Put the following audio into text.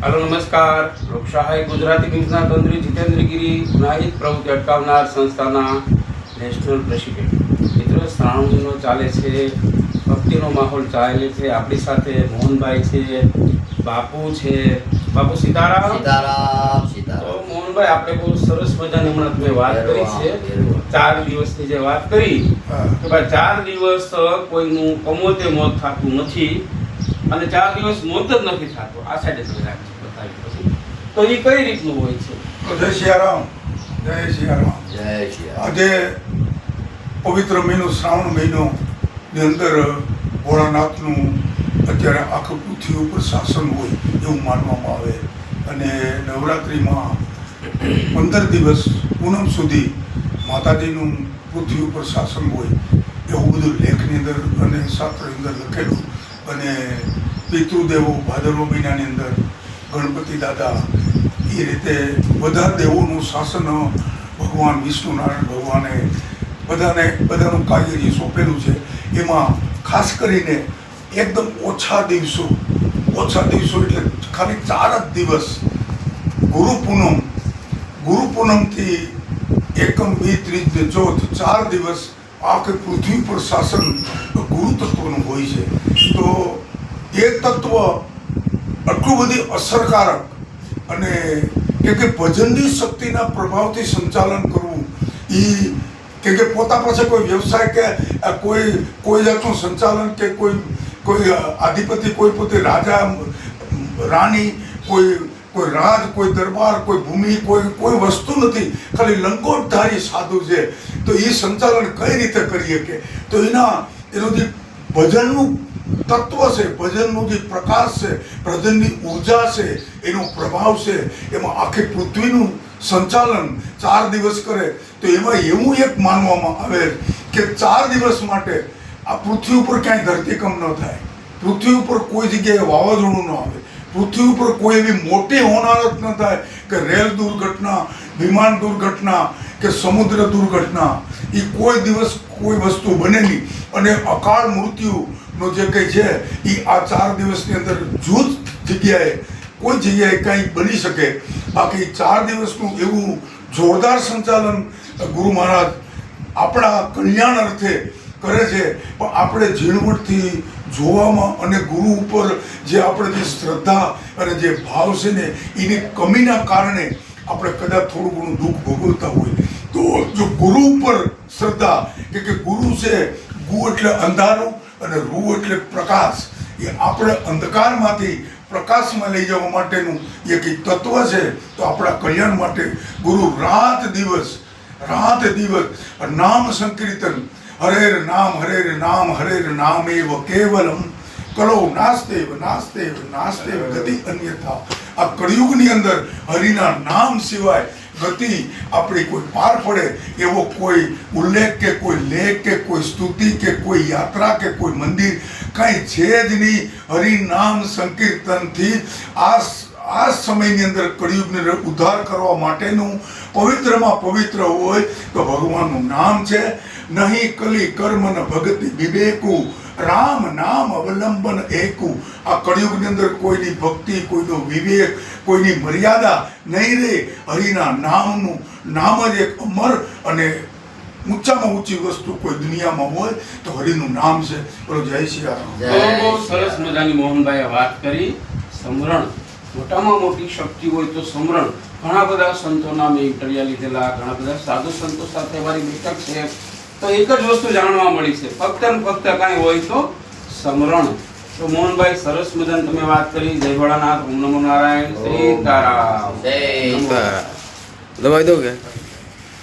Hello नमस्कार લોકશાહી ગુજરાતી ન્યૂઝના તંત્રી જીતેન્દ્રગીરી ગુનાહિત પ્રવૃત્તિ અટકાવનાર સંસ્થાના નેશનલ પ્રેસિડેન્ટ મિત્રો શ્રાવણ મહિનો ચાલે છે, ભક્તિનો માહોલ ચાલે છે. આપણી સાથે મોહનભાઈ છે, બાપુ છે. બાપુ સીતારામ. સીતારામ. તો મોહનભાઈ, આપણે બહુ સરસ મજાની હમણાં તમે વાત કરી છે, 4 દિવસની જે વાત કરી કે ભાઈ 4 દિવસ કોઈનું કમોતે મોત થતું નથી અને 4 દિવસ મોત જ નથી થતું. આ સાઈડે તમે રાખજો, બતાવી પછી તો એ કઈ રીતનું હોય છે? જય સિયારામ. જય સિયારામ. જય શ્રી આજે પવિત્ર મહિનો શ્રાવણ મહિનો ની અંદર ભોળાનાથનું અત્યારે આખું પૃથ્વી ઉપર શાસન હોય એવું માનવામાં આવે અને નવરાત્રિમાં 15 દિવસ પૂનમ સુધી માતાજીનું પૃથ્વી ઉપર શાસન હોય એવું બધું લેખની અંદર અને શાસ્ત્રની અંદર લખેલું. અને પિતૃદેવો ભાદરવા મહિનાની અંદર ગણપતિ દાદા એ રીતે બધા દેવોનું શાસન ભગવાન વિષ્ણુનારાયણ ભગવાને બધાનું કાર્ય સોંપેલું છે. એમાં ખાસ કરીને એકદમ ઓછા દિવસો એટલે ખાલી 4 જ દિવસ ગુરુ પૂનમથી એકમ, બી, ત્રીજ ને ચોથ 4 દિવસ આખી પૃથ્વી પર શાસન ગુરુ તત્વનું હોય છે. તો એ તત્વ આટલું બધી અસરકારક અને કે ભજનની શક્તિના પ્રભાવથી સંચાલન કરવું કે પોતા પાસે કોઈ વ્યવસાય કે કોઈ જાતનું સંચાલન કે કોઈ આધિપતિ, કોઈ પોતે રાજા રાણી, કોઈ રાજ, કોઈ દરબાર, કોઈ ભૂમિ, કોઈ વસ્તુ નથી, ખાલી લંગોટધારી સાધુ છે. તો એ સંચાલન કઈ રીતે કરી શકે? તો એનું જે ભજનનું તત્વ છે, ભજનનું જે પ્રકાશ છે, ભજનની ઉર્જા છે, એનો પ્રભાવ છે, એમાં આખી પૃથ્વીનું સંચાલન 4 દિવસ કરે. તો એમાં એવું એક માનવામાં આવે કે 4 દિવસ માટે આ પૃથ્વી ઉપર ક્યાંય ધરતીકંપ ન થાય, પૃથ્વી ઉપર કોઈ જગ્યાએ વાવાઝોડું ન આવે, પૃથ્વી ઉપર કોઈ એવી મોટી હોનારત ન થાય કે રેલ દુર્ઘટના, વિમાન દુર્ઘટના કે સમુદ્ર દુર્ઘટના. એ કોઈ દિવસ કોઈ વસ્તુ બને નહીં. અને અકાળ મૃત્યુનો જે કંઈ છે એ આ 4 દિવસની અંદર જૂથ જગ્યાએ કોઈ જગ્યાએ કંઈ બની શકે. બાકી 4 દિવસનું એવું જોરદાર સંચાલન ગુરુ મહારાજ આપણા કલ્યાણ અર્થે કરે છે. પણ આપણે ઝીણવટથી જોવામાં અને ગુરુ ઉપર જે આપણે જે શ્રદ્ધા અને જે ભાવ છે ને એની કમીના કારણે આપણે કદાચ થોડું ઘણું દુઃખ ભોગવતા હોય. તો જો ગુરુ ઉપર શ્રદ્ધા કે ગુરુ છે, ગુ એટલે અંધારું અને રૂ એટલે પ્રકાશ, એ આપણે અંધકારમાંથી પ્રકાશમાં લઈ જવા માટેનું એક તત્વ છે. તો આપણા કલ્યાણ માટે ગુરુ રાત દિવસ નામ સંકીર્તન, હરેર નામ હરેર નામ એવ કેવલમ કલો નાસ્તેવ ગતિ અન્યથા. આ કળિયુગની અંદર હરિના નામ સિવાય ગતિ આપણી કોઈ પાર પડે એવો કોઈ ઉલ્લેખ કે કોઈ લેખ કે કોઈ સ્તુતિ કે કોઈ યાત્રા કે કોઈ મંદિર કાંઈ છે જ નહીં. હરિનામ સંકીર્તનથી આ સમયની અંદર કળિયુગને ઉદ્ધાર કરવા માટેનું પવિત્રમાં પવિત્ર હોય તો ભગવાનનું નામ છે. નહીં કલી કર્મ ન ભગતિ વિવેકુ, રામ નામ અવલંબન એકુ. આ કળિયુગની અંદર કોઈની ભક્તિ, કોઈનો વિવેક, કોઈની મર્યાદા નહીં રહે. હરિના નામ જ એક અમર અને ઊંચામાં ઊંચી વસ્તુ કોઈ દુનિયામાં હોય તો હરિનું નામ છે. બોલો જય શ્રી રામ. બહુ સરસ મજાની મોહનભાઈએ વાત કરી. સમરણ મોટામાં મોટી શક્તિ હોય તો સમરણ. ઘણા બધા સંતોના મેં ઇન્ટરવ્યુ લીધેલા, ઘણા બધા સાધુ સંતો સાથે અમારી બેઠક છે. તો એક જ વસ્તુ જાણવા મળી છે, ફક્ત ને ફક્ત કાંઈ હોય તો સમરણ. તો મોહનભાઈ, સરસ મજાની તમે વાત કરી. જય ભોળાનાથ, ઓમ નમો નારાયણ, સીતારામ. જય દબાઈ દો કે